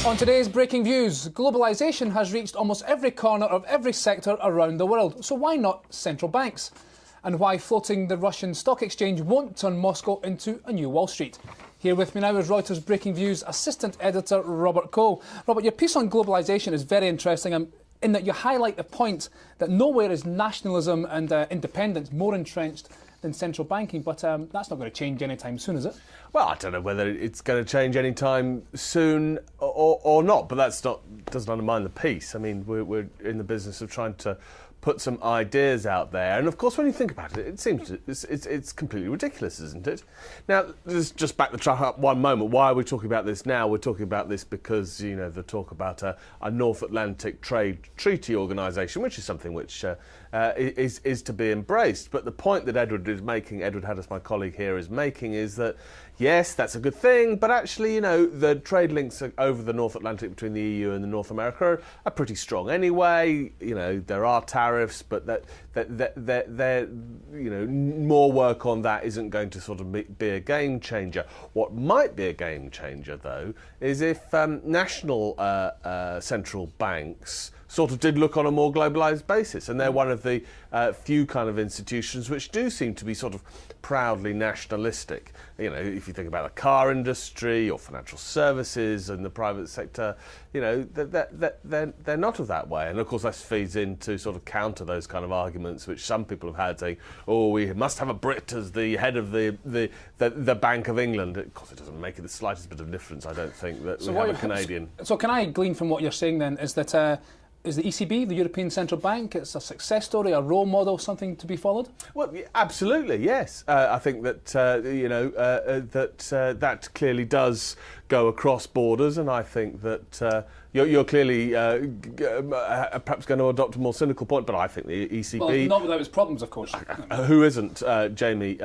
On today's Breaking Views, globalisation has reached almost every corner of every sector around the world. So why not central banks? And why floating the Russian stock exchange won't turn Moscow into a new Wall Street. Here with me now is Reuters Breaking Views assistant editor Robert Cole. Robert, your piece on globalisation is very interesting in that you highlight the point that nowhere is nationalism and independence more entrenched than central banking, but that's not going to change anytime soon, is it? Well, I don't know whether it's going to change anytime soon or not, but doesn't undermine the piece. I mean, we're in the business of trying to put some ideas out there, and of course, when you think about it, it seems it's completely ridiculous, isn't it? Now, just back the truck up one moment. Why are we talking about this now? We're talking about this because the talk about a North Atlantic Trade Treaty Organisation, which is something which is to be embraced. But the point that Edward Haddis, my colleague here, is making is that yes, that's a good thing, but actually, the trade links over the North Atlantic between the EU and North America are pretty strong anyway. There are tariffs, but more work on that isn't going to sort of be a game changer. What might be a game changer, though, is if national central banks sort of did look on a more globalised basis, and they're one of the few kind of institutions which do seem to be sort of proudly nationalistic. If you think about the car industry or financial services and the private sector, they're not of that way. And of course, that feeds into sort of counter those kind of arguments which some people have had, saying, "Oh, we must have a Brit as the head of the Bank of England." Of course, it doesn't make it the slightest bit of difference, I don't think, that we have a Canadian. So can I glean from what you're saying then is that is the ECB, the European Central Bank, it's a success story, a role model, something to be followed? Well, absolutely, yes. I think that that clearly does go across borders, and I think that you're clearly perhaps going to adopt a more cynical point, but I think the ECB... Well, not without its problems, of course. Who isn't, Jamie?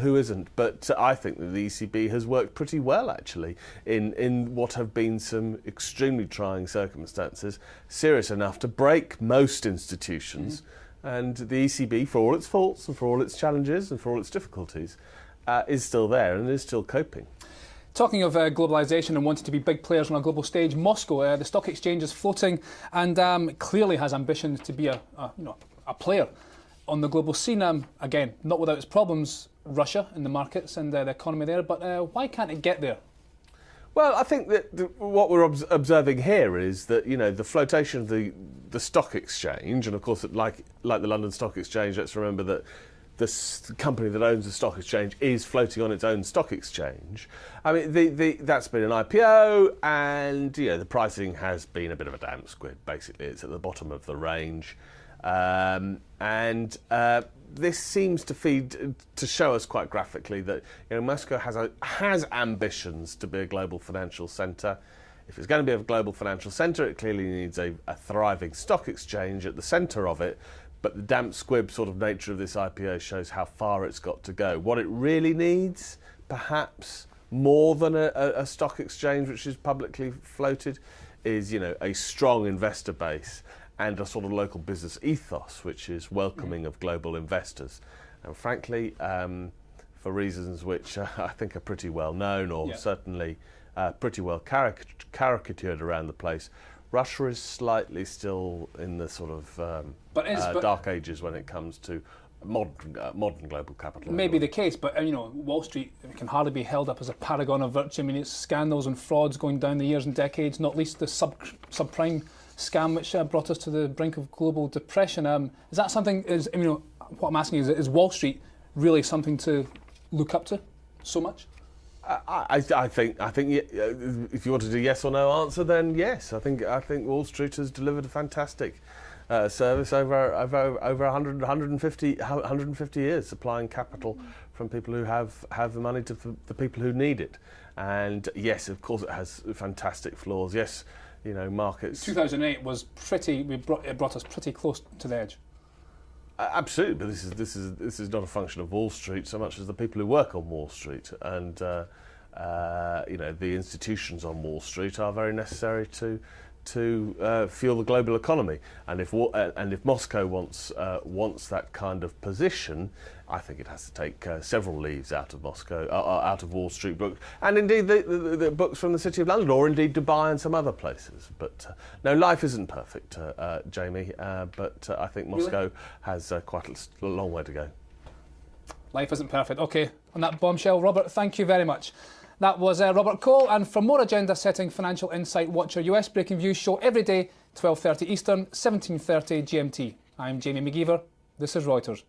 Who isn't? But I think that the ECB has worked pretty well, actually, in what have been some extremely trying circumstances, serious enough to break most institutions. Mm-hmm. And the ECB, for all its faults and for all its challenges and for all its difficulties, is still there and is still coping. Talking of globalisation and wanting to be big players on a global stage, Moscow, the stock exchange is floating and clearly has ambitions to be a player on the global scene. Again, not without its problems, Russia and the markets and the economy there, but why can't it get there? Well, I think that what we're observing here is that, the flotation of the stock exchange, and of course, like the London Stock Exchange, let's remember that the company that owns the stock exchange is floating on its own stock exchange. I mean, that's been an IPO, and the pricing has been a bit of a damn squid. Basically, it's at the bottom of the range, and this seems to show us quite graphically that Moscow has ambitions to be a global financial centre. If it's going to be a global financial centre, it clearly needs a thriving stock exchange at the centre of it. But the damp squib sort of nature of this IPO shows how far it's got to go. What it really needs, perhaps more than a stock exchange which is publicly floated, is a strong investor base and a sort of local business ethos which is welcoming of global investors. And frankly, for reasons which I think are pretty well known, or certainly pretty well caricatured around the place, Russia is slightly still in the sort of dark ages when it comes to modern global capital. Maybe the case, but Wall Street can hardly be held up as a paragon of virtue. I mean, it's scandals and frauds going down the years and decades, not least the subprime scam which brought us to the brink of global depression. Is that something? What I'm asking is Wall Street really something to look up to so much? I think if you wanted a yes or no answer, then yes. I think Wall Street has delivered a fantastic service over 150 years, supplying capital from people who have the money to the people who need it. And yes, of course, it has fantastic flaws. Yes, markets. 2008 was it brought us pretty close to the edge. Absolutely, but this is not a function of Wall Street so much as the people who work on Wall Street, and the institutions on Wall Street are very necessary to to fuel the global economy. And if Moscow wants that kind of position, I think it has to take several leaves out of Moscow, out of Wall Street books, and indeed the books from the City of London, or indeed Dubai and some other places. But no, life isn't perfect, Jamie. But I think Moscow has quite a long way to go. Life isn't perfect. OK, on that bombshell, Robert, thank you very much. That was Robert Cole, and for more agenda-setting financial insight, watch our US Breakingviews show every day, 12:30 Eastern, 17:30 GMT. I'm Jamie McGeever. This is Reuters.